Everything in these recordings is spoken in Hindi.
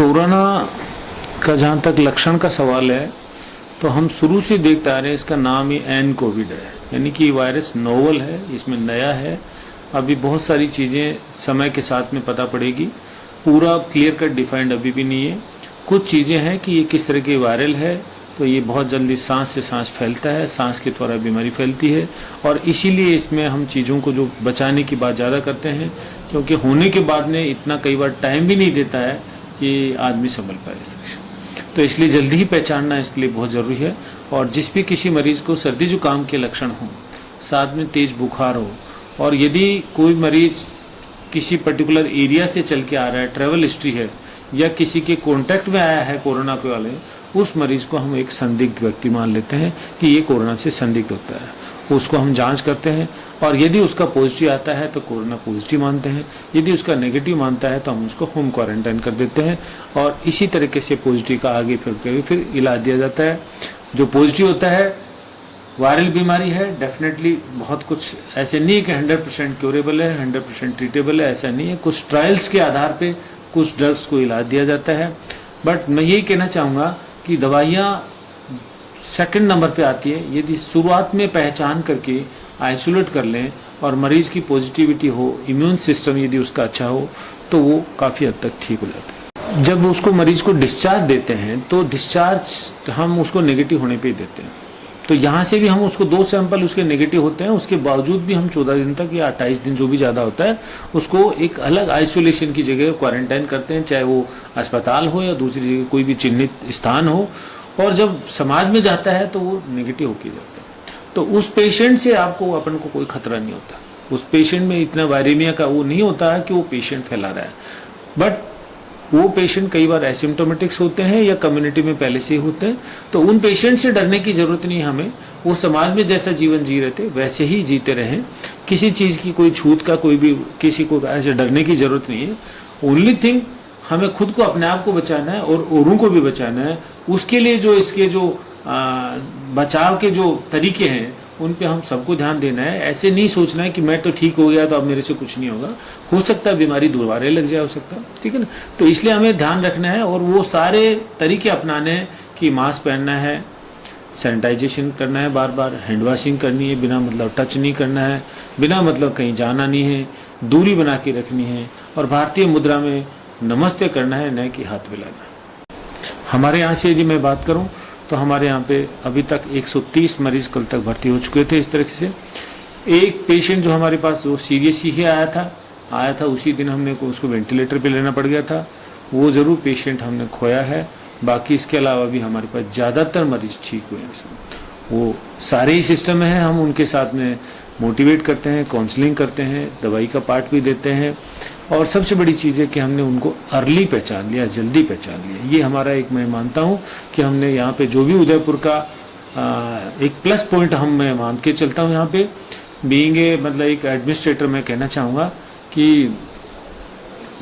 कोरोना का जहाँ तक लक्षण का सवाल है तो हम शुरू से देखते आ रहे हैं, इसका नाम ही एन कोविड है, यानी कि वायरस नोवल है, इसमें नया है। अभी बहुत सारी चीज़ें समय के साथ में पता पड़ेगी, पूरा क्लियर कट डिफाइंड अभी भी नहीं है। कुछ चीज़ें हैं कि ये किस तरह की वायरल है, तो ये बहुत जल्दी सांस से सांस फैलता है, सांस के द्वारा बीमारी फैलती है, और इसीलिए इसमें हम चीज़ों को जो बचाने की बात ज़्यादा करते हैं, क्योंकि होने के बाद में इतना कई बार टाइम भी नहीं देता है कि आदमी संभल पाए इस तरह से। तो इसलिए जल्दी ही पहचानना इसके लिए बहुत ज़रूरी है। और जिस भी किसी मरीज को सर्दी जुकाम के लक्षण हों, साथ में तेज बुखार हो, और यदि कोई मरीज किसी पर्टिकुलर एरिया से चल के आ रहा है, ट्रैवल हिस्ट्री है, या किसी के कॉन्टैक्ट में आया है कोरोना के वाले, उस मरीज को हम एक संदिग्ध व्यक्ति मान लेते हैं कि ये कोरोना से संदिग्ध होता है। उसको हम जांच करते हैं, और यदि उसका पॉजिटिव आता है तो कोरोना पॉजिटिव मानते हैं, यदि उसका नेगेटिव मानता है तो हम उसको होम क्वारंटाइन कर देते हैं, और इसी तरीके से पॉजिटिव का आगे फिर इलाज दिया जाता है। जो पॉजिटिव होता है, वायरल बीमारी है, डेफिनेटली बहुत कुछ ऐसे नहीं है कि 100% क्योरेबल है, 100% ट्रीटेबल है, ऐसा नहीं है। कुछ ट्रायल्स के आधार पे कुछ ड्रग्स को इलाज दिया जाता है। बट मैं यही कहना चाहूँगा कि दवाइयाँ सेकंड नंबर पे आती है। यदि शुरुआत में पहचान करके आइसोलेट कर लें और मरीज की पॉजिटिविटी हो, इम्यून सिस्टम यदि उसका अच्छा हो, तो वो काफ़ी हद तक ठीक हो जाता है। जब उसको मरीज को डिस्चार्ज देते हैं तो डिस्चार्ज हम उसको नेगेटिव होने पे ही देते हैं। तो यहाँ से भी हम उसको 2 सैंपल उसके नेगेटिव होते हैं, उसके बावजूद भी हम 14 दिन तक या 28 दिन जो भी ज़्यादा होता है, उसको एक अलग आइसोलेशन की जगह क्वारंटाइन करते हैं, चाहे वो अस्पताल हो या दूसरी जगह कोई भी चिन्हित स्थान हो। और जब समाज में जाता है तो वो नेगेटिव होके जाता है। तो उस पेशेंट से आपको अपन को कोई खतरा नहीं होता, उस पेशेंट में इतना वायरेमिया का वो नहीं होता है कि वो पेशेंट फैला रहा है। बट वो पेशेंट कई बार एसिम्टोमेटिक्स होते हैं या कम्युनिटी में पहले से ही होते हैं, तो उन पेशेंट से डरने की जरूरत नहीं है हमें। वो समाज में जैसा जीवन जी रहे थे वैसे ही जीते रहें, किसी चीज़ की कोई छूत का कोई भी किसी को ऐसे डरने की जरूरत नहीं है। ओनली थिंग, हमें खुद को अपने आप को बचाना है और औरों को भी बचाना है। उसके लिए जो इसके जो बचाव के जो तरीके हैं उन पे हम सबको ध्यान देना है। ऐसे नहीं सोचना है कि मैं तो ठीक हो गया तो अब मेरे से कुछ नहीं होगा, हो सकता है बीमारी दोबारा लग जाए, हो सकता है, ठीक है ना। तो इसलिए हमें ध्यान रखना है और वो सारे तरीके अपनाने हैं कि मास्क पहनना है, सैनिटाइजेशन करना है, बार बार हैंड वॉशिंग करनी है, बिना मतलब टच नहीं करना है, बिना मतलब कहीं जाना नहीं है, दूरी बना के रखनी है, और भारतीय मुद्रा में नमस्ते करना है, न कि हाथ मिलाना। हमारे यहाँ से यदि मैं बात करूँ तो हमारे यहाँ पे अभी तक 130 मरीज कल तक भर्ती हो चुके थे। इस तरह से एक पेशेंट जो हमारे पास वो सीरियस ही आया था उसी दिन हमने उसको वेंटिलेटर पे लेना पड़ गया था। वो ज़रूर पेशेंट हमने खोया है। बाकी इसके अलावा भी हमारे पास ज़्यादातर मरीज ठीक हुए हैं। वो सारे ही सिस्टम में हैं, हम उनके साथ में मोटिवेट करते हैं, काउंसलिंग करते हैं, दवाई का पार्ट भी देते हैं, और सबसे बड़ी चीज़ है कि हमने उनको अर्ली पहचान लिया, जल्दी पहचान लिया। ये हमारा एक, मैं मानता हूँ कि हमने यहाँ पे जो भी उदयपुर का एक प्लस पॉइंट हम मैं मान के चलता हूँ। यहाँ पे बीइंग ए मतलब एक एडमिनिस्ट्रेटर मैं कहना चाहूँगा कि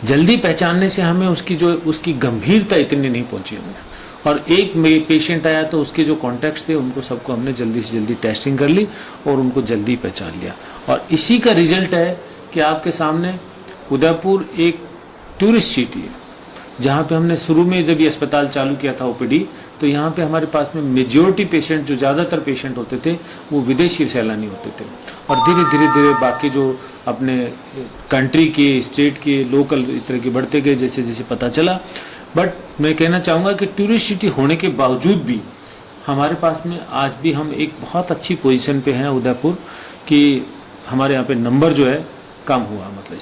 जल्दी पहचानने से हमें उसकी गंभीरता इतनी नहीं पहुँची हमें। और एक पेशेंट आया तो उसके जो कॉन्टैक्ट्स थे उनको सबको हमने जल्दी से जल्दी टेस्टिंग कर ली और उनको जल्दी पहचान लिया। और इसी का रिजल्ट है कि आपके सामने उदयपुर एक टूरिस्ट सिटी है, जहाँ पे हमने शुरू में जब ये अस्पताल चालू किया था ओपीडी, तो यहाँ पे हमारे पास में मेजॉरिटी पेशेंट, जो ज़्यादातर पेशेंट होते थे, वो विदेशी सैलानी होते थे। और धीरे धीरे बाकी जो अपने कंट्री के, स्टेट के, लोकल इस तरह के बढ़ते गए जैसे जैसे पता चला। बट मैं कहना चाहूँगा कि टूरिस्ट सिटी होने के बावजूद भी हमारे पास में आज भी हम एक बहुत अच्छी पोजीशन पे हैं उदयपुर, कि हमारे यहाँ पे नंबर जो है कम हुआ मतलब।